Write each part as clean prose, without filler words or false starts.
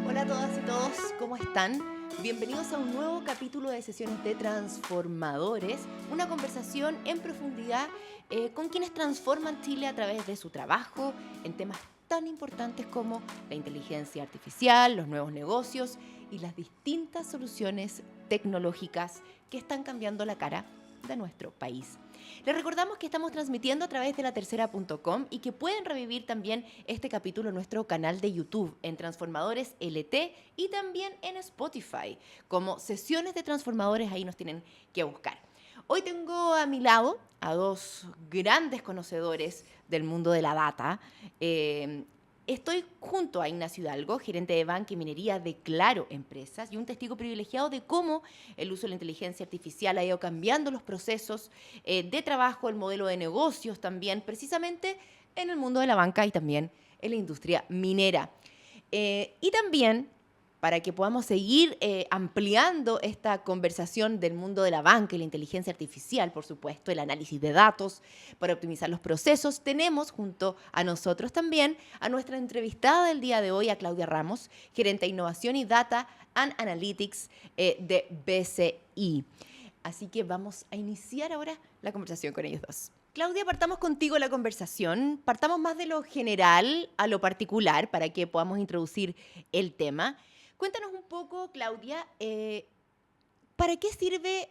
Hola a todas y todos, ¿cómo están? Bienvenidos a un nuevo capítulo de Sesiones de Transformadores, una conversación en profundidad con quienes transforman Chile a través de su trabajo en temas tan importantes como la inteligencia artificial, los nuevos negocios y las distintas soluciones tecnológicas que están cambiando la cara de nuestro país. Les recordamos que estamos transmitiendo a través de latercera.com y que pueden revivir también este capítulo en nuestro canal de YouTube, en Transformadores LT y también en Spotify, como Sesiones de Transformadores, ahí nos tienen que buscar. Hoy tengo a mi lado a dos grandes conocedores del mundo de la data. Estoy junto a Ignacio Hidalgo, gerente de banca y minería de Claro Empresas, y un testigo privilegiado de cómo el uso de la inteligencia artificial ha ido cambiando los procesos de trabajo, el modelo de negocios también, precisamente en el mundo de la banca y también en la industria minera. Y también, para que podamos seguir ampliando esta conversación del mundo de la banca y la inteligencia artificial, por supuesto, el análisis de datos para optimizar los procesos, tenemos junto a nosotros también a nuestra entrevistada del día de hoy, a Claudia Ramos, gerente de Innovación y Data and Analytics de BCI. Así que vamos a iniciar ahora la conversación con ellos dos. Claudia, partamos contigo la conversación. Partamos más de lo general a lo particular para que podamos introducir el tema. Cuéntanos un poco, Claudia, ¿para qué sirve,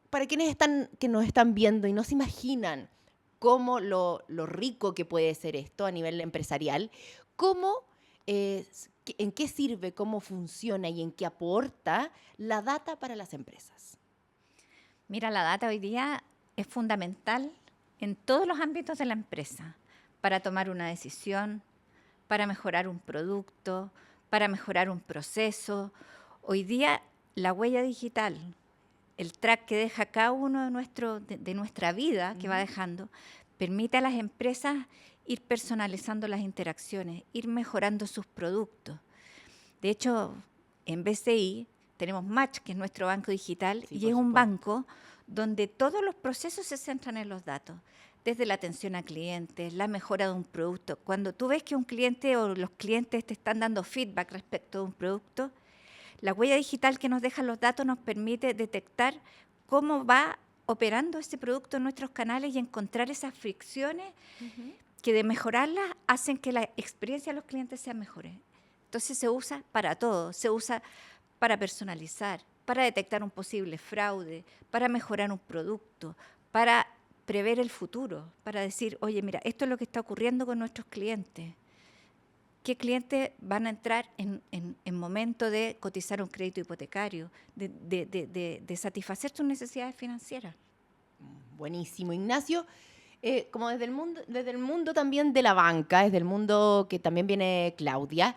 para quienes que nos están viendo y no se imaginan cómo lo rico que puede ser esto a nivel empresarial, cómo, en qué sirve, cómo funciona y en qué aporta la data para las empresas? Mira, la data hoy día es fundamental en todos los ámbitos de la empresa para tomar una decisión, para mejorar un producto, para mejorar un proceso. Hoy día la huella digital, el track que deja cada uno de nuestra vida que va dejando, permite a las empresas ir personalizando las interacciones, ir mejorando sus productos. De hecho, en BCI tenemos Match, que es nuestro banco digital, Sí, y por es un supuesto. banco donde todos los procesos se centran en los datos, desde la atención a clientes, la mejora de un producto. Cuando tú ves que un cliente o los clientes te están dando feedback respecto de un producto, la huella digital que nos dejan los datos nos permite detectar cómo va operando ese producto en nuestros canales y encontrar esas fricciones que de mejorarlas hacen que la experiencia de los clientes sea mejor. Entonces se usa para todo, se usa para personalizar, para detectar un posible fraude, para mejorar un producto, para prever el futuro, para decir, oye, mira, esto es lo que está ocurriendo con nuestros clientes. ¿Qué clientes van a entrar en momento de cotizar un crédito hipotecario, de satisfacer sus necesidades financieras? Buenísimo, Ignacio. Como desde el mundo también de la banca, desde el mundo que también viene Claudia,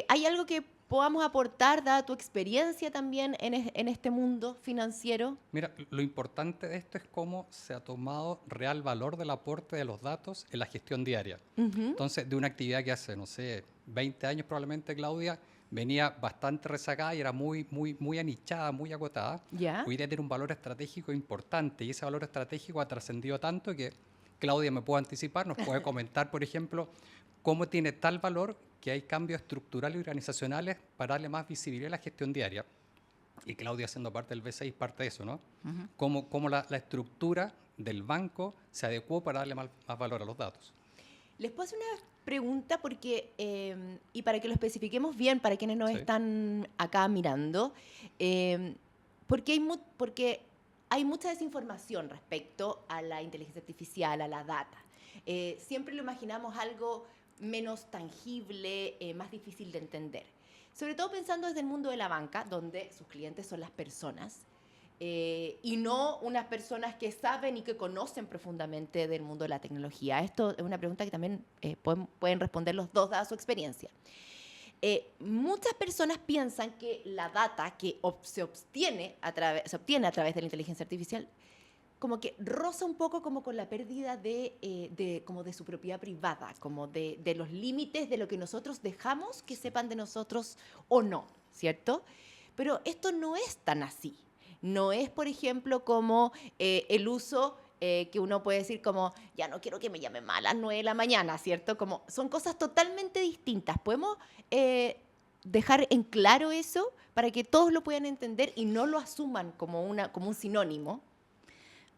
¿hay algo que podamos aportar, dada tu experiencia también en este mundo financiero? Mira, lo importante de esto es cómo se ha tomado real valor del aporte de los datos en la gestión diaria. Ujú. Entonces, de una actividad que hace, no sé, 20 años probablemente, Claudia, venía bastante rezagada y era muy anichada, muy acotada. ¿Ya? Hoy día tiene un valor estratégico importante y ese valor estratégico ha trascendido tanto que Claudia me puede anticipar, nos puede comentar, por ejemplo, cómo tiene tal valor que hay cambios estructurales y organizacionales para darle más visibilidad a la gestión diaria. Y Claudia, siendo parte del B6, parte de eso, ¿no? Cómo la estructura del banco se adecuó para darle más valor a los datos. Les puedo hacer una pregunta porque, y para que lo especifiquemos bien para quienes nos Sí. están acá mirando, eh, porque hay mucha desinformación respecto a la inteligencia artificial, a la data. Siempre lo imaginamos algo menos tangible, más difícil de entender. Sobre todo pensando desde el mundo de la banca, donde sus clientes son las personas, y no unas personas que saben y que conocen profundamente del mundo de la tecnología. Esto es una pregunta que también pueden responder los dos, dada su experiencia. Muchas personas piensan que la data que se obtiene se obtiene a través de la inteligencia artificial como que roza un poco como con la pérdida como de su propiedad privada, como de los límites de lo que nosotros dejamos que sepan de nosotros o no, ¿cierto? Pero esto no es tan así. No es, por ejemplo, como el uso que uno puede decir como, ya no quiero que me llamen más a las 9 de la mañana, ¿cierto? Como son cosas totalmente distintas. ¿Podemos dejar en claro eso para que todos lo puedan entender y no lo asuman como un sinónimo?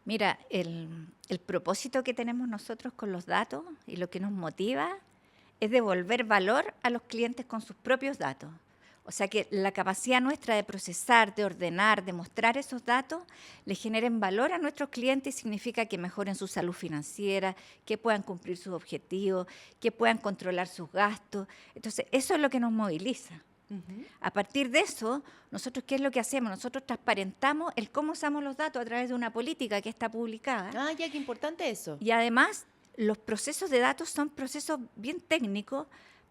Mira, el propósito que tenemos nosotros con los datos y lo que nos motiva es devolver valor a los clientes con sus propios datos. O sea que la capacidad nuestra de procesar, de ordenar, de mostrar esos datos, le generen valor a nuestros clientes y significa que mejoren su salud financiera, que puedan cumplir sus objetivos, que puedan controlar sus gastos. Entonces, eso es lo que nos moviliza. A partir de eso, nosotros, ¿qué es lo que hacemos? Nosotros transparentamos el cómo usamos los datos a través de una política que está publicada. Ah, ya, qué importante eso. Y además, los procesos de datos son procesos bien técnicos,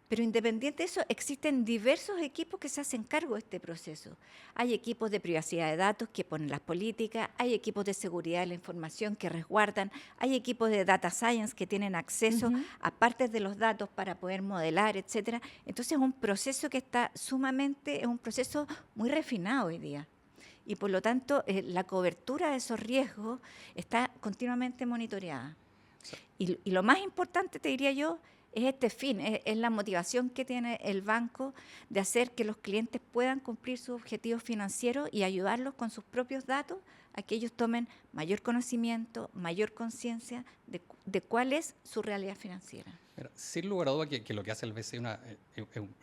pero independiente de eso, existen diversos equipos que se hacen cargo de este proceso. Hay equipos de privacidad de datos que ponen las políticas, hay equipos de seguridad de la información que resguardan, hay equipos de data science que tienen acceso a partes de los datos para poder modelar, etcétera. Entonces es un proceso que está es un proceso muy refinado hoy día. Y por lo tanto, la cobertura de esos riesgos está continuamente monitoreada. Y lo más importante, te diría yo, es este fin, es la motivación que tiene el banco de hacer que los clientes puedan cumplir sus objetivos financieros y ayudarlos con sus propios datos a que ellos tomen mayor conocimiento, mayor conciencia de cuál es su realidad financiera. Mira, sin lugar a duda que lo que hace el BCI es una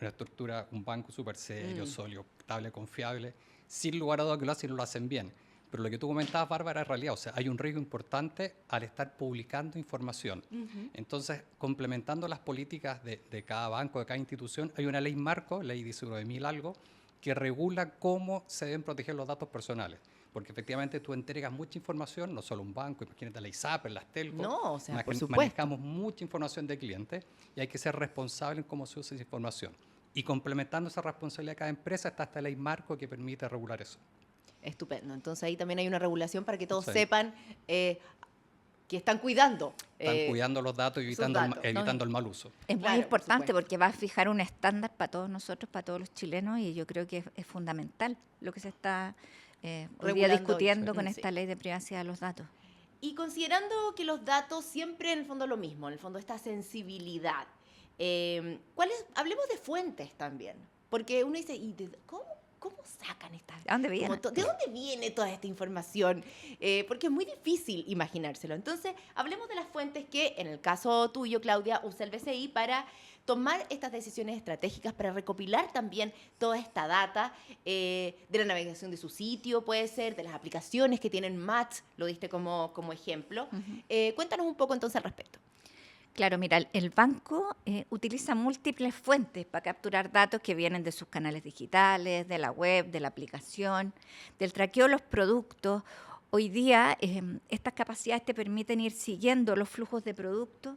estructura, un banco súper serio, sólido, estable, confiable. Sin lugar a duda que lo hacen y lo hacen bien. Pero lo que tú comentabas, Bárbara, es realidad. O sea, hay un riesgo importante al estar publicando información. Entonces, complementando las políticas de cada banco, de cada institución, hay una ley marco, ley 19.000 algo, que regula cómo se deben proteger los datos personales. Porque efectivamente tú entregas mucha información, no solo un banco, imagínate la ISAPRE, las telcos. No, o sea, por supuesto. Manejamos mucha información de clientes y hay que ser responsable en cómo se usa esa información. Y complementando esa responsabilidad de cada empresa está esta ley marco que permite regular eso. Estupendo. Entonces ahí también hay una regulación para que todos Sí. sepan que están cuidando. Están cuidando los datos y evitando, datos, evitando el mal uso. Es Claro, muy por importante supuesto. porque va a fijar un estándar para todos nosotros, para todos los chilenos, y yo creo que es fundamental lo que se está hoy día Regulando discutiendo hoy. con Sí. esta ley de privacidad de los datos. Y considerando que los datos siempre en el fondo lo mismo, en el fondo esta sensibilidad, hablemos de fuentes también, porque uno dice, ¿cómo sacan estas? ¿De dónde viene? ¿De dónde viene toda esta información? Porque es muy difícil imaginárselo. Entonces, hablemos de las fuentes que, en el caso tuyo, Claudia, usa el BCI para tomar estas decisiones estratégicas, para recopilar también toda esta data de la navegación de su sitio, puede ser, de las aplicaciones que tienen Match, lo diste como ejemplo. Cuéntanos un poco entonces al respecto. Claro, mira, el banco utiliza múltiples fuentes para capturar datos que vienen de sus canales digitales, de la web, de la aplicación, del traqueo de los productos. Hoy día estas capacidades te permiten ir siguiendo los flujos de productos,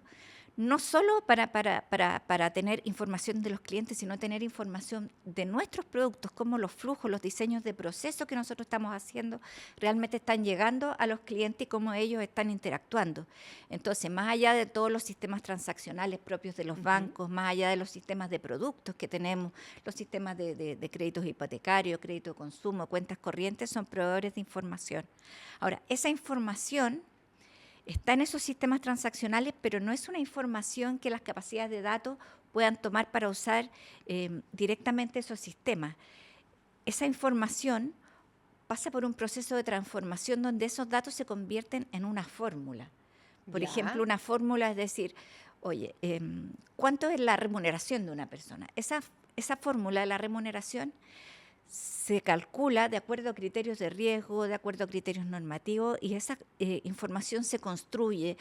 no solo para tener información de los clientes, sino tener información de nuestros productos, cómo los flujos, los diseños de proceso que nosotros estamos haciendo realmente están llegando a los clientes y cómo ellos están interactuando. Entonces, más allá de todos los sistemas transaccionales propios de los bancos, más allá de los sistemas de productos que tenemos, los sistemas de créditos hipotecarios, crédito de consumo, cuentas corrientes, son proveedores de información. Ahora, esa información está en esos sistemas transaccionales, pero no es una información que las capacidades de datos puedan tomar para usar directamente esos sistemas. Esa información pasa por un proceso de transformación donde esos datos se convierten en una fórmula. Por ejemplo, una fórmula es decir, oye, ¿cuánto es la remuneración de una persona? Esa fórmula de la remuneración se calcula de acuerdo a criterios de riesgo, de acuerdo a criterios normativos, y esa información se constituye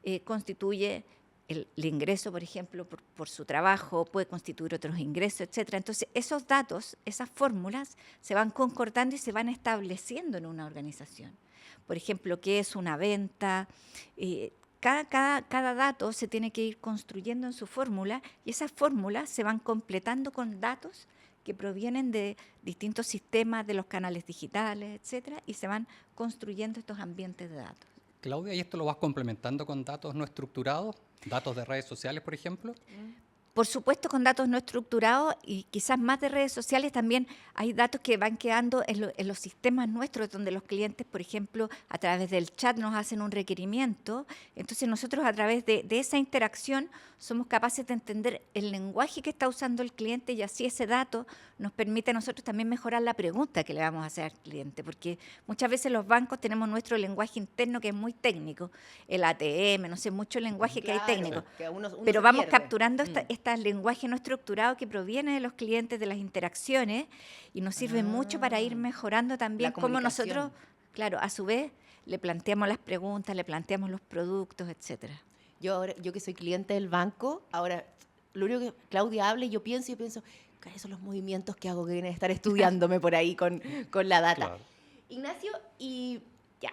el ingreso, por ejemplo, por su trabajo, puede constituir otros ingresos, etcétera. Entonces, esos datos, esas fórmulas, se van concordando y se van estableciendo en una organización. Por ejemplo, ¿qué es una venta? Cada dato se tiene que ir construyendo en su fórmula y esas fórmulas se van completando con datos que provienen de distintos sistemas, de los canales digitales, etcétera, y se van construyendo estos ambientes de datos. Claudia, ¿y esto lo vas complementando con datos no estructurados? ¿Datos de redes sociales, por ejemplo? Por supuesto, con datos no estructurados y quizás más de redes sociales, también hay datos que van quedando en los sistemas nuestros, donde los clientes, por ejemplo, a través del chat nos hacen un requerimiento. Entonces nosotros a través de esa interacción somos capaces de entender el lenguaje que está usando el cliente, y así ese dato nos permite a nosotros también mejorar la pregunta que le vamos a hacer al cliente, porque muchas veces los bancos tenemos nuestro lenguaje interno que es muy técnico, el ATM, no sé, mucho lenguaje que hay técnico, que uno pero se vamos pierde. capturando este lenguaje no estructurado que proviene de los clientes, de las interacciones, y nos sirve mucho para ir mejorando también cómo nosotros, claro, a su vez le planteamos las preguntas, le planteamos los productos, etcétera. Yo que soy cliente del banco, ahora lo único que Claudia habla y yo pienso, ¿cuáles son los movimientos que hago que vienen a estar estudiándome por ahí con la data? Claro. Ignacio, y ya,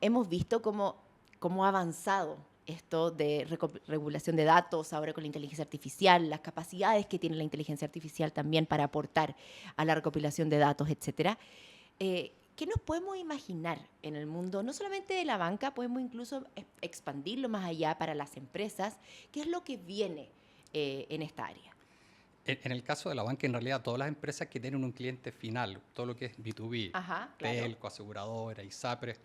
hemos visto cómo ha avanzado esto de regulación de datos, ahora con la inteligencia artificial, las capacidades que tiene la inteligencia artificial también para aportar a la recopilación de datos, etcétera. ¿Qué nos podemos imaginar en el mundo, no solamente de la banca, podemos incluso expandirlo más allá para las empresas? ¿Qué es lo que viene en esta área? En el caso de la banca, en realidad, todas las empresas que tienen un cliente final, todo lo que es B2B, Ajá, claro. Telco, aseguradora, ISAPRE,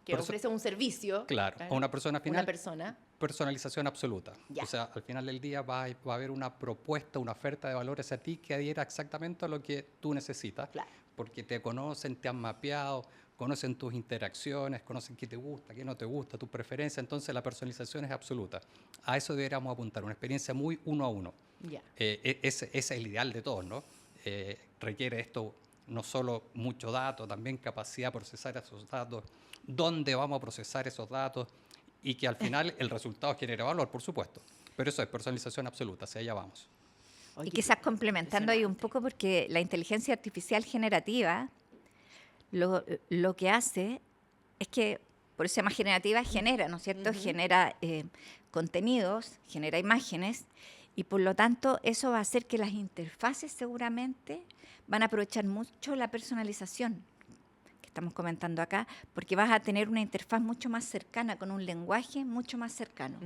Que ofrece un servicio. claro, a una persona final. Una persona. Personalización absoluta. Ya. O sea, al final del día va a haber una propuesta, una oferta de valores a ti que adhiera exactamente a lo que tú necesitas. Claro. Porque te conocen, te han mapeado, conocen tus interacciones, conocen qué te gusta, qué no te gusta, tus preferencias. Entonces la personalización es absoluta. A eso deberíamos apuntar, una experiencia muy uno a uno. Ya. Ese es el ideal de todos, ¿no? Requiere esto no solo mucho dato, también capacidad de procesar esos datos, dónde vamos a procesar esos datos, y que al final el resultado genere valor, por supuesto. Pero eso es personalización absoluta, hacia allá vamos. Y quizás complementando ahí un poco, porque la inteligencia artificial generativa lo que hace es que, por eso se llama generativa, genera, ¿no es cierto? Genera contenidos, genera imágenes, y por lo tanto eso va a hacer que las interfaces seguramente van a aprovechar mucho la personalización que estamos comentando acá, porque vas a tener una interfaz mucho más cercana, con un lenguaje mucho más cercano.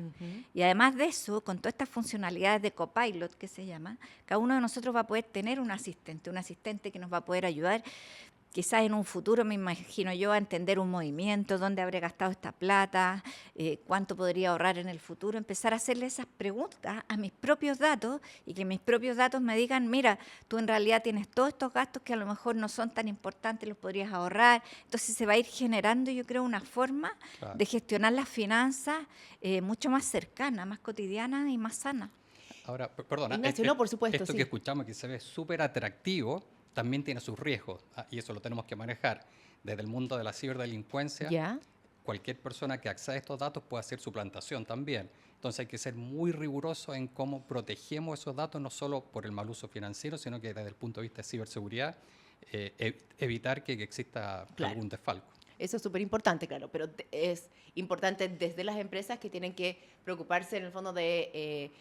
Y además de eso, con todas estas funcionalidades de copilot que se llama, cada uno de nosotros va a poder tener un asistente que nos va a poder ayudar. Quizás en un futuro, me imagino yo, a entender un movimiento, dónde habré gastado esta plata, cuánto podría ahorrar en el futuro, empezar a hacerle esas preguntas a mis propios datos, y que mis propios datos me digan, mira, tú en realidad tienes todos estos gastos que a lo mejor no son tan importantes, los podrías ahorrar. Entonces se va a ir generando, yo creo, una forma de gestionar las finanzas mucho más cercana, más cotidiana y más sana. Ahora, perdona, Ignacio, no, por supuesto, esto sí. que escuchamos, que se ve súper atractivo, también tiene sus riesgos, y eso lo tenemos que manejar. Desde el mundo de la ciberdelincuencia, ¿Ya? cualquier persona que acceda a estos datos puede hacer suplantación también. Entonces hay que ser muy riguroso en cómo protegemos esos datos, no solo por el mal uso financiero, sino que desde el punto de vista de ciberseguridad, evitar que exista algún desfalco. Eso es súper importante, claro, pero es importante desde las empresas, que tienen que preocuparse en el fondo de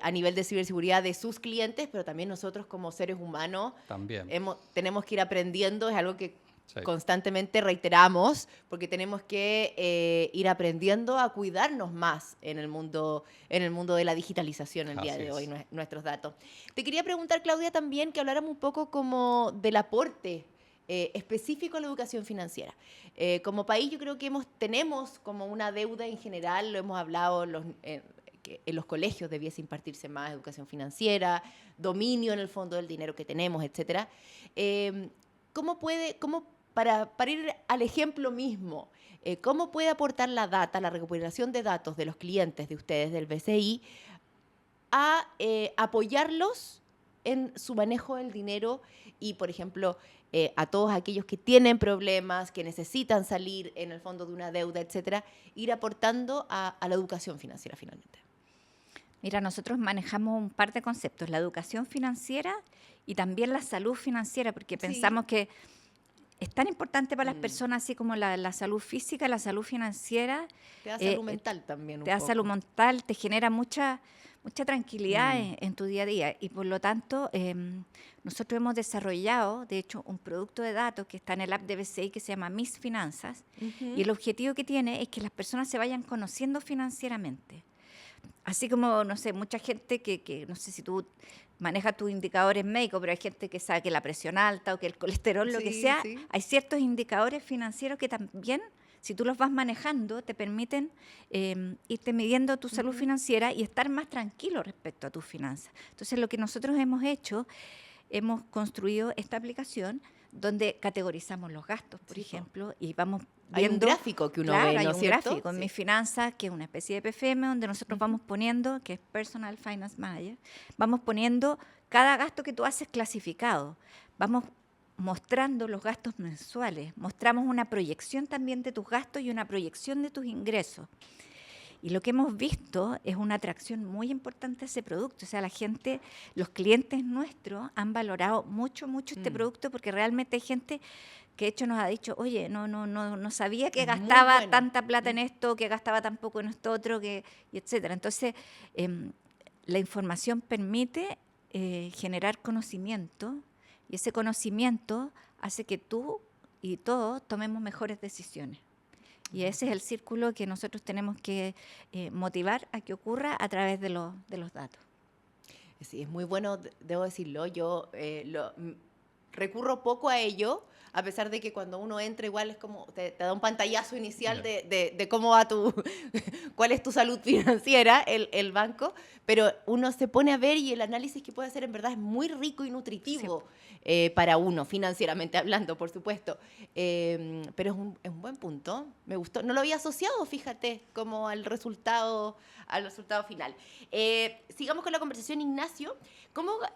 a nivel de ciberseguridad de sus clientes, pero también nosotros como seres humanos También. Tenemos que ir aprendiendo, es algo que constantemente reiteramos, porque tenemos que ir aprendiendo a cuidarnos más en el mundo de la digitalización el día de hoy, nuestros datos. Te quería preguntar, Claudia, también que habláramos un poco como del aporte específico a la educación financiera. Como país, yo creo que tenemos como una deuda en general, lo hemos hablado que en los colegios debiese impartirse más educación financiera, dominio en el fondo del dinero que tenemos, etcétera. Para ir al ejemplo mismo, ¿cómo puede aportar la data, la recuperación de datos de los clientes de ustedes, del BCI, a apoyarlos en su manejo del dinero y, por ejemplo, a todos aquellos que tienen problemas, que necesitan salir en el fondo de una deuda, etcétera, ir aportando a la educación financiera finalmente? Mira, nosotros manejamos un par de conceptos, la educación financiera y también la salud financiera, porque pensamos que es tan importante para las personas, así como la salud física, la salud financiera. Te da salud mental también. Te da salud mental, te genera mucha tranquilidad en tu día a día. Y por lo tanto, nosotros hemos desarrollado, de hecho, un producto de datos que está en el app de BCI que se llama Mis Finanzas. Y el objetivo que tiene es que las personas se vayan conociendo financieramente. así como, no sé, mucha gente que no sé si tú manejas tus indicadores médicos, pero hay gente que sabe que la presión alta o que el colesterol, lo que Sí, sea, sí. hay ciertos indicadores financieros que también, si tú los vas manejando, te permiten irte midiendo tu salud financiera y estar más tranquilo respecto a tus finanzas. Entonces, lo que nosotros hemos hecho, hemos construido esta aplicación donde categorizamos los gastos, por Sí, po. ejemplo, y vamos Hay un viendo. gráfico que uno Claro, ve, hay ¿no es un cierto? gráfico en Sí. Mi Finanzas, que es una especie de PFM, donde nosotros vamos poniendo, que es Personal Finance Manager, vamos poniendo cada gasto que tú haces clasificado. Vamos mostrando los gastos mensuales, mostramos una proyección también de tus gastos y una proyección de tus ingresos. Y lo que hemos visto es una atracción muy importante a ese producto. O sea, la gente, los clientes nuestros han valorado mucho, mucho este producto, porque realmente hay gente que de hecho nos ha dicho, oye, no sabía que Es muy gastaba bueno. tanta plata en esto, que gastaba tan poco en esto otro, y etcétera. Entonces, la información permite generar conocimiento, y ese conocimiento hace que tú y todos tomemos mejores decisiones. Y ese es el círculo que nosotros tenemos que motivar a que ocurra a través de los datos. Sí, es muy bueno, debo decirlo. Yo recurro poco a ello, a pesar de que cuando uno entra igual es como, te da un pantallazo inicial de cómo va cuál es tu salud financiera, el banco, pero uno se pone a ver y el análisis que puede hacer en verdad es muy rico y nutritivo para uno, financieramente hablando, por supuesto. Pero es un buen punto, me gustó. No lo había asociado, fíjate, como al resultado final. Sigamos con la conversación, Ignacio.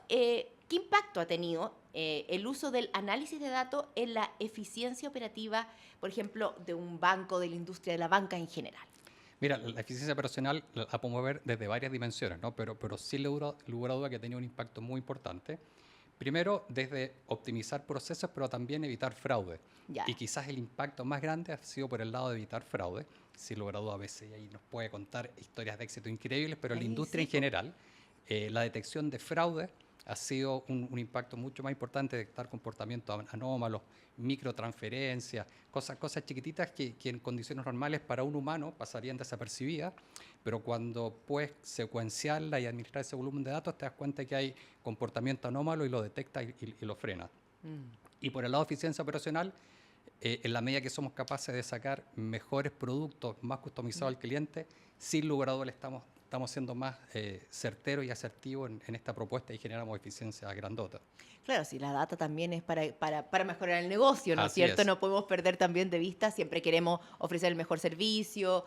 ¿Qué impacto ha tenido el uso del análisis de datos en la eficiencia operativa, por ejemplo, de un banco, de la industria de la banca en general? Mira, la eficiencia operacional la podemos ver desde varias dimensiones, ¿no? Pero sin lugar a duda que ha tenido un impacto muy importante. Primero, desde optimizar procesos, pero también evitar fraude. Ya. Y quizás el impacto más grande ha sido por el lado de evitar fraude. Sin lugar a duda, a veces ahí nos puede contar historias de éxito increíbles, pero en la industria en general, la detección de fraude ha sido un impacto mucho más importante, detectar comportamientos anómalos, microtransferencias, cosas chiquititas que en condiciones normales para un humano pasarían desapercibidas, pero cuando puedes secuenciarla y administrar ese volumen de datos, te das cuenta que hay comportamiento anómalo y lo detectas y lo frenas. Y por el lado de eficiencia operacional, en la medida que somos capaces de sacar mejores productos, más customizados al cliente, sin lugar a dudas estamos siendo más certeros y asertivos en esta propuesta y generamos eficiencia grandota. Claro, si la data también es para mejorar el negocio, ¿no es Así cierto? es. No podemos perder también de vista, siempre queremos ofrecer el mejor servicio,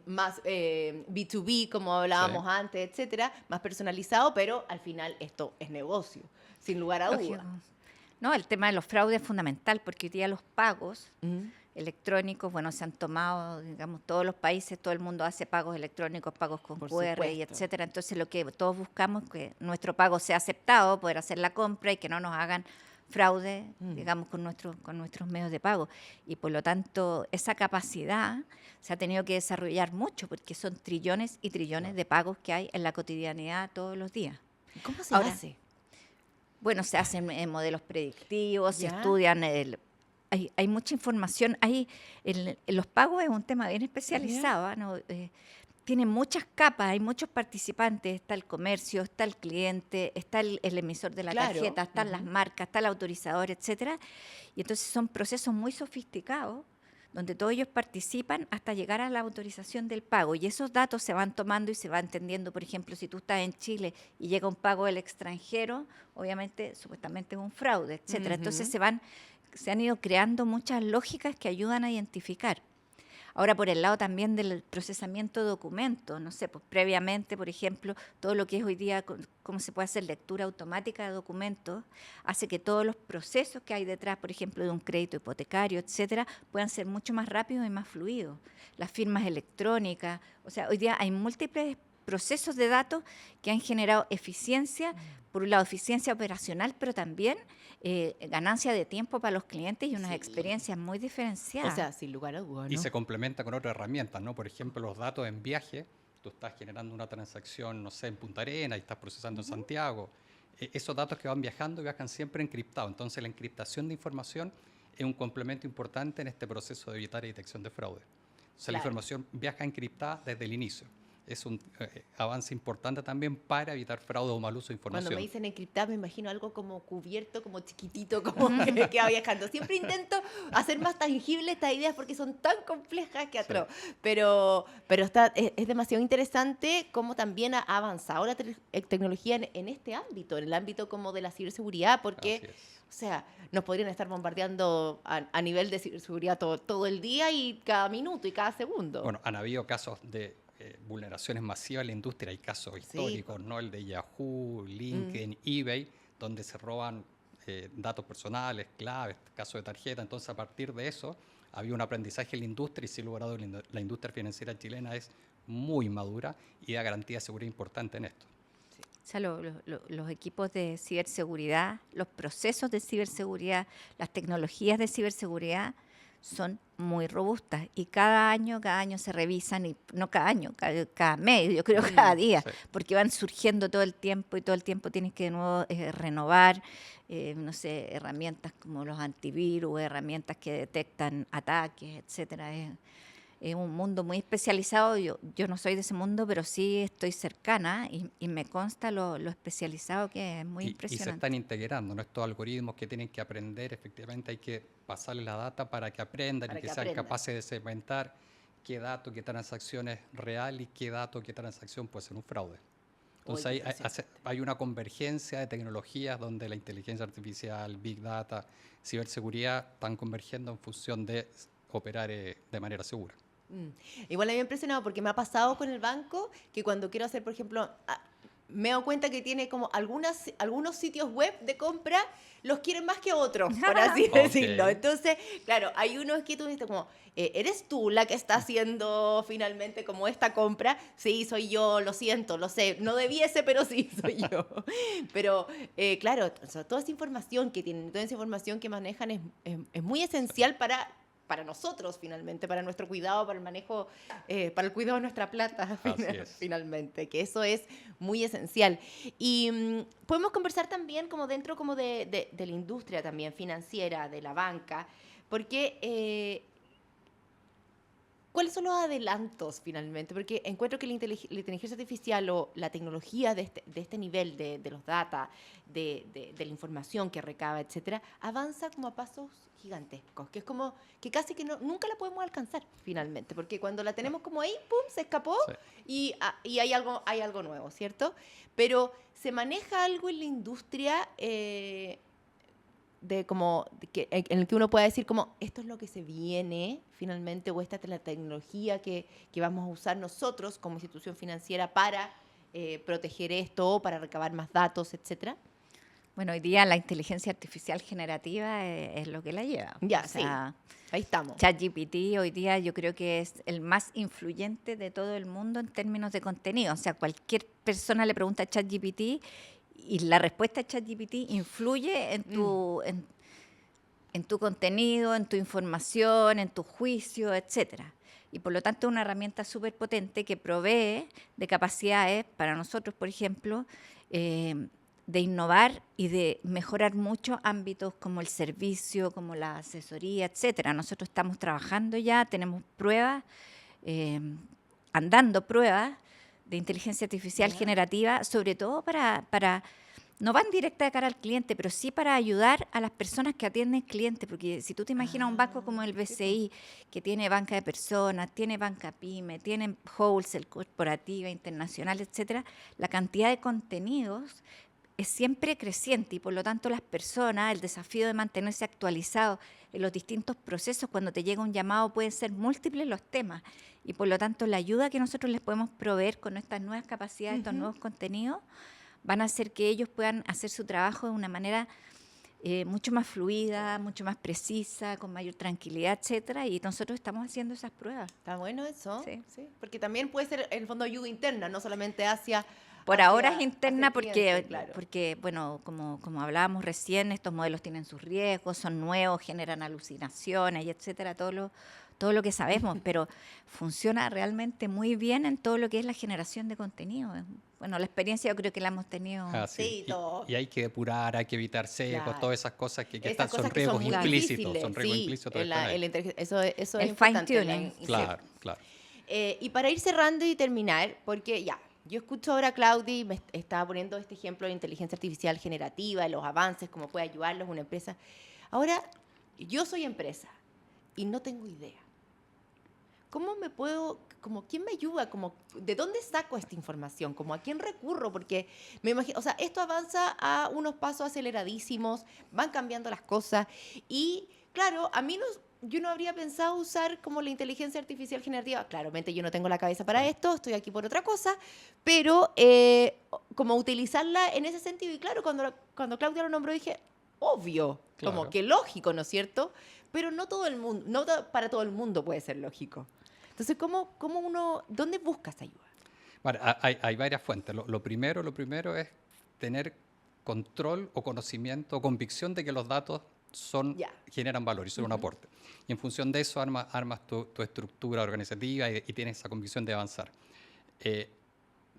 más B2B, como hablábamos antes, etcétera, más personalizado, pero al final esto es negocio, sin lugar a Lógico. dudas. No, el tema de los fraudes es fundamental, porque hoy día los pagos Ujú. electrónicos, bueno, se han tomado, digamos, todos los países, todo el mundo hace pagos electrónicos, pagos con Por QR y supuesto. etcétera. Entonces, lo que todos buscamos es que nuestro pago sea aceptado, poder hacer la compra y que no nos hagan fraude, digamos, con nuestros medios de pago. Y por lo tanto, esa capacidad se ha tenido que desarrollar mucho, porque son trillones y trillones de pagos que hay en la cotidianidad todos los días. ¿Y cómo se Ahora, hace? Bueno, se hacen modelos predictivos, se ¿Ya? estudian, hay mucha información. Los pagos es un tema bien especializado, ¿no? Tiene muchas capas, hay muchos participantes, está el comercio, está el cliente, está el emisor de la Claro. tarjeta, están las marcas, está el autorizador, etcétera. Y entonces son procesos muy sofisticados donde todos ellos participan hasta llegar a la autorización del pago. Y esos datos se van tomando y se va entendiendo. Por ejemplo, si tú estás en Chile y llega un pago del extranjero, obviamente, supuestamente es un fraude, etcétera. Entonces se han ido creando muchas lógicas que ayudan a identificar. Ahora, por el lado también del procesamiento de documentos, no sé, pues previamente, por ejemplo, todo lo que es hoy día, cómo se puede hacer lectura automática de documentos, hace que todos los procesos que hay detrás, por ejemplo, de un crédito hipotecario, etcétera, puedan ser mucho más rápidos y más fluidos. Las firmas electrónicas, o sea, hoy día hay múltiples procesos de datos que han generado eficiencia, por un lado eficiencia operacional, pero también ganancia de tiempo para los clientes y unas experiencias muy diferenciadas. O sea, sin lugar a dudas, Y ¿no? se complementa con otras herramientas, ¿no? Por ejemplo, los datos en viaje. Tú estás generando una transacción, no sé, en Punta Arenas y estás procesando en Santiago. Esos datos que van viajando viajan siempre encriptados. Entonces, la encriptación de información es un complemento importante en este proceso de evitar y detección de fraude. O sea, la información viaja encriptada desde el inicio. es un avance importante también para evitar fraude o mal uso de información. Cuando me dicen encriptar, me imagino algo como cubierto, como chiquitito, como que va viajando. Siempre intento hacer más tangibles estas ideas porque son tan complejas que atroz. Sí. Pero es demasiado interesante cómo también ha avanzado la tecnología en este ámbito, en el ámbito como de la ciberseguridad, porque, o sea, nos podrían estar bombardeando a nivel de ciberseguridad todo el día y cada minuto y cada segundo. Bueno, han habido casos de vulneraciones masivas en la industria, hay casos históricos, ¿no? El de Yahoo, LinkedIn, eBay, donde se roban datos personales, claves, casos de tarjeta. Entonces, a partir de eso, había un aprendizaje en la industria y, sin lugar a dudas, la industria financiera chilena es muy madura y da garantía de seguridad importante en esto. O sea, los equipos de ciberseguridad, los procesos de ciberseguridad, las tecnologías de ciberseguridad son muy robustas y cada año se revisan, y no cada año, cada mes, yo creo cada día, sí, porque van surgiendo todo el tiempo y todo el tiempo tienes que de nuevo renovar, no sé, herramientas como los antivirus, herramientas que detectan ataques, etcétera. Es un mundo muy especializado. Yo no soy de ese mundo, pero sí estoy cercana y me consta lo especializado que es, muy impresionante. Y se están integrando, ¿no? Estos algoritmos que tienen que aprender, efectivamente hay que pasarles la data para que aprendan y que sean capaces de segmentar qué dato, qué transacción es real y qué dato, qué transacción puede ser un fraude. Entonces hay una convergencia de tecnologías donde la inteligencia artificial, Big Data, ciberseguridad están convergiendo en función de operar de manera segura. Igual me había impresionado porque me ha pasado con el banco que cuando quiero hacer, por ejemplo, me he dado cuenta que tiene como algunos sitios web de compra, los quieren más que otros, por así decirlo. Entonces, claro, hay unos que tú dices como, ¿eres tú la que está haciendo finalmente como esta compra? Sí, soy yo, lo siento, lo sé, no debiese, pero sí, soy yo. Pero, claro, toda esa información que tienen, toda esa información que manejan es muy esencial para nosotros finalmente, para nuestro cuidado, para el manejo, para el cuidado de nuestra plata finalmente, que eso es muy esencial. Y podemos conversar también como dentro como de la industria también financiera, de la banca, porque ¿cuáles son los adelantos finalmente? Porque encuentro que la inteligencia artificial o la tecnología de este nivel de los data, de la información que recaba, etcétera, avanza como a pasos gigantescos, que es como que casi que nunca la podemos alcanzar finalmente, porque cuando la tenemos como ahí, ¡pum!, se escapó y hay algo nuevo, ¿cierto? Pero se maneja algo en la industria en el que uno pueda decir como esto es lo que se viene finalmente, o esta es la tecnología que vamos a usar nosotros como institución financiera para proteger esto, para recabar más datos, etcétera. Bueno, hoy día la inteligencia artificial generativa es lo que la lleva. Ya, o sea, sí, ahí estamos. ChatGPT hoy día yo creo que es el más influyente de todo el mundo en términos de contenido. O sea, cualquier persona le pregunta a ChatGPT y la respuesta de ChatGPT influye en tu contenido, en tu información, en tu juicio, etcétera. Y por lo tanto es una herramienta súper potente que provee de capacidades para nosotros, por ejemplo, de innovar y de mejorar muchos ámbitos como el servicio, como la asesoría, etcétera. Nosotros estamos trabajando ya, tenemos pruebas, andando pruebas de inteligencia artificial generativa, sobre todo para no van directa de cara al cliente, pero sí para ayudar a las personas que atienden clientes, porque si tú te imaginas un banco como el BCI, que tiene banca de personas, tiene banca pyme, tiene wholesale, corporativa, internacional, etcétera, la cantidad de contenidos es siempre creciente y por lo tanto las personas, el desafío de mantenerse actualizado en los distintos procesos, cuando te llega un llamado pueden ser múltiples los temas y por lo tanto la ayuda que nosotros les podemos proveer con estas nuevas capacidades, estos nuevos contenidos, van a hacer que ellos puedan hacer su trabajo de una manera mucho más fluida, mucho más precisa, con mayor tranquilidad, etcétera, y nosotros estamos haciendo esas pruebas. Está bueno eso, sí, porque también puede ser en el fondo ayuda interna, no solamente hacia... Por ahora es interna porque, bueno, como hablábamos recién, estos modelos tienen sus riesgos, son nuevos, generan alucinaciones, y etcétera, todo lo que sabemos, pero funciona realmente muy bien en todo lo que es la generación de contenido. Bueno, la experiencia yo creo que la hemos tenido. Sí, y hay que depurar, hay que evitar secos, todas esas cosas que son riesgos implícitos. Son riesgos implícitos. Eso es fine tuning. Claro. Y para ir cerrando y terminar, porque ya, yo escucho ahora a Claudia y me estaba poniendo este ejemplo de inteligencia artificial generativa, de los avances, cómo puede ayudarlos una empresa. Ahora, yo soy empresa y no tengo idea. ¿Cómo me puedo, como, quién me ayuda? Como, ¿de dónde saco esta información? Como, ¿a quién recurro? Porque me imagino, o sea, esto avanza a unos pasos aceleradísimos, van cambiando las cosas y, claro, a mí no, yo no habría pensado usar como la inteligencia artificial generativa. Claramente yo no tengo la cabeza para esto, estoy aquí por otra cosa, pero como utilizarla en ese sentido. Y claro, cuando Claudia lo nombró dije, obvio, como Claro. que lógico, ¿no es cierto? Pero no todo el mundo, para todo el mundo puede ser lógico. Entonces, ¿cómo uno, dónde buscas ayuda? Bueno, hay varias fuentes. Lo primero es tener control o conocimiento o convicción de que los datos Ya. generan valor y son un aporte. Y en función de eso armas tu estructura organizativa y tienes esa convicción de avanzar.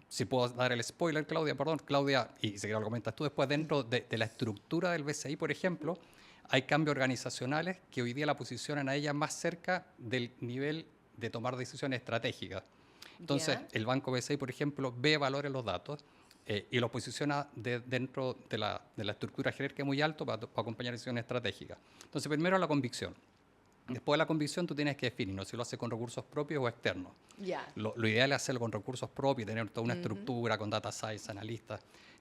Si puedo dar el spoiler, Claudia, y si lo comentas tú después, dentro de la estructura del BCI, por ejemplo, hay cambios organizacionales que hoy día la posicionan a ella más cerca del nivel de tomar decisiones estratégicas. Entonces, Ya. el Banco BCI, por ejemplo, ve valor en los datos y los posiciona dentro de la estructura jerárquica muy alto para acompañar decisiones estratégicas. Entonces, primero la convicción. Después de la convicción, tú tienes que definir, ¿no?, si lo haces con recursos propios o externos. Ya. Lo ideal es hacerlo con recursos propios, tener toda una estructura con data science, analistas.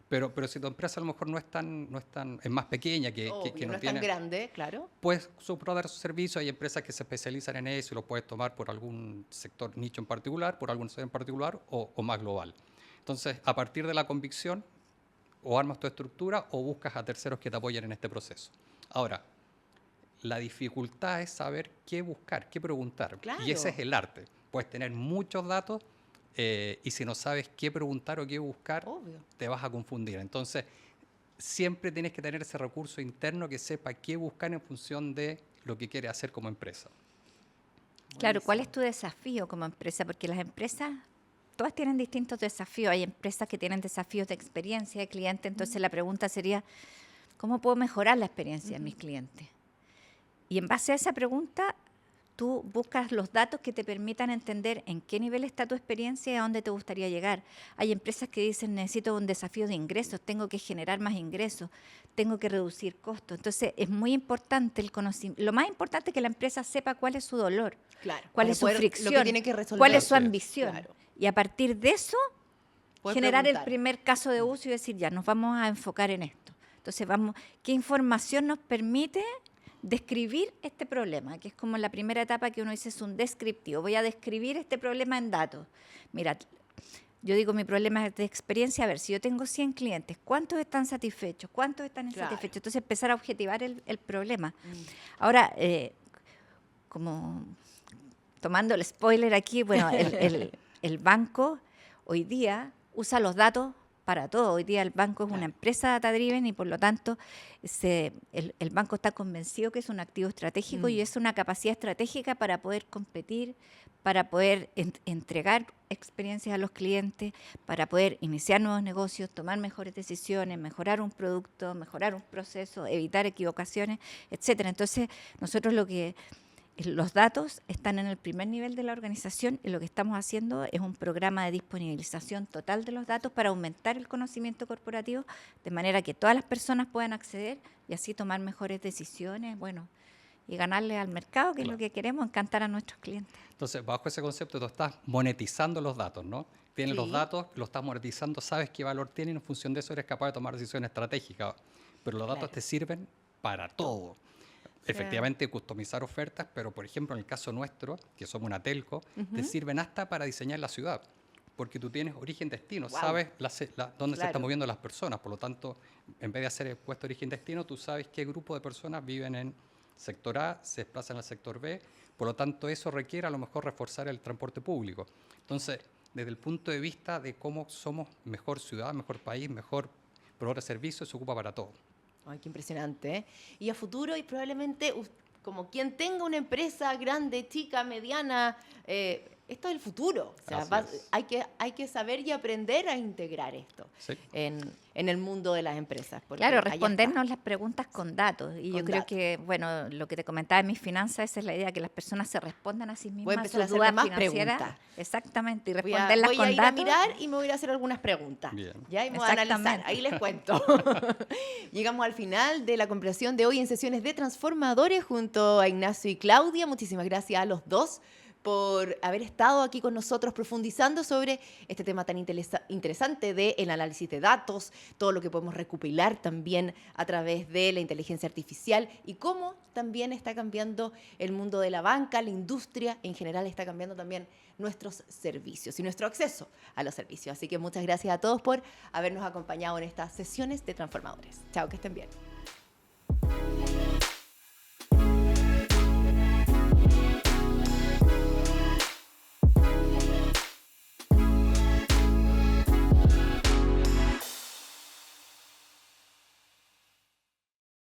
Pero si tu empresa a lo mejor no es más pequeña, que Obvio, no no es tan tiene, grande, claro. puedes subrogar su servicio. Hay empresas que se especializan en eso y lo puedes tomar por algún sector nicho en particular, por algún sector en particular o más global. Entonces, a partir de la convicción, o armas tu estructura o buscas a terceros que te apoyen en este proceso. Ahora, la dificultad es saber qué buscar, qué preguntar. Claro. Y ese es el arte. Puedes tener muchos datos y si no sabes qué preguntar o qué buscar, Obvio. te vas a confundir. Entonces, siempre tienes que tener ese recurso interno que sepa qué buscar en función de lo que quieres hacer como empresa. Claro, ¿cuál es Buenísimo. tu desafío como empresa? Porque las empresas, todas tienen distintos desafíos. Hay empresas que tienen desafíos de experiencia de cliente, entonces la pregunta sería, ¿cómo puedo mejorar la experiencia de mis clientes? Y en base a esa pregunta, tú buscas los datos que te permitan entender en qué nivel está tu experiencia y a dónde te gustaría llegar. Hay empresas que dicen, necesito un desafío de ingresos, tengo que generar más ingresos, tengo que reducir costos. Entonces, es muy importante el conocimiento. Lo más importante es que la empresa sepa cuál es su dolor, Claro. cuál para es su poder- fricción, Lo que tiene que resolver. cuál es su Así es. ambición. Claro. Y a partir de eso, Poder generar el preguntar. primer caso de uso y decir, ya, nos vamos a enfocar en esto. Entonces, ¿qué información nos permite describir este problema? Que es como la primera etapa que uno dice, es un descriptivo. Voy a describir este problema en datos. Mira, yo digo, mi problema es de experiencia. A ver, si yo tengo 100 clientes, ¿cuántos están satisfechos? ¿Cuántos están Claro. insatisfechos? Entonces, empezar a objetivar el problema. Ahora, como tomando el spoiler aquí, bueno, el banco hoy día usa los datos para todo. Hoy día el banco es una empresa data-driven y por lo tanto el banco está convencido que es un activo estratégico y es una capacidad estratégica para poder competir, para poder entregar experiencias a los clientes, para poder iniciar nuevos negocios, tomar mejores decisiones, mejorar un producto, mejorar un proceso, evitar equivocaciones, etcétera. Entonces, nosotros los datos están en el primer nivel de la organización y lo que estamos haciendo es un programa de disponibilización total de los datos para aumentar el conocimiento corporativo de manera que todas las personas puedan acceder y así tomar mejores decisiones, bueno, y ganarle al mercado, que es lo que queremos, encantar a nuestros clientes. Entonces, bajo ese concepto, tú estás monetizando los datos, ¿no? Tienes los Sí. datos, los estás monetizando, sabes qué valor tienen, en función de eso eres capaz de tomar decisiones estratégicas. Pero los datos Claro. te sirven para todo. Efectivamente, customizar ofertas, pero por ejemplo, en el caso nuestro, que somos una telco, te sirven hasta para diseñar la ciudad. Porque tú tienes origen-destino, Wow. sabes dónde se Claro. están moviendo las personas. Por lo tanto, en vez de hacer el puesto origen-destino, tú sabes qué grupo de personas viven en sector A, se desplazan al sector B. Por lo tanto, eso requiere a lo mejor reforzar el transporte público. Entonces, desde el punto de vista de cómo somos mejor ciudad, mejor país, mejor proveedor de servicios, se ocupa para todo. Ay, qué impresionante, ¿eh? Y a futuro, y probablemente como quien tenga una empresa grande, chica, mediana, esto es el futuro. O sea, Así es. hay que saber y aprender a integrar esto Sí. en el mundo de las empresas. porque Claro, allá respondernos está. las preguntas con datos. Y Con yo creo datos. que, bueno, lo que te comentaba en mis finanzas, esa es la idea, que las personas se respondan a sí Voy a mismas empezar a sus hacerme dudas más financieras. preguntas. Exactamente, y Voy responderlas a con ir a datos. mirar y me voy a ir a hacer algunas preguntas. Bien. Ya, y me voy a analizar. Exactamente. Ahí les cuento. Llegamos al final de la conversación de hoy en Sesiones de Transformadores junto a Ignacio y Claudia. Muchísimas gracias a los dos por haber estado aquí con nosotros profundizando sobre este tema tan interesante del análisis de datos, todo lo que podemos recopilar también a través de la inteligencia artificial y cómo también está cambiando el mundo de la banca, la industria en general está cambiando también nuestros servicios y nuestro acceso a los servicios. Así que muchas gracias a todos por habernos acompañado en estas sesiones de Transformadores. Chao, que estén bien.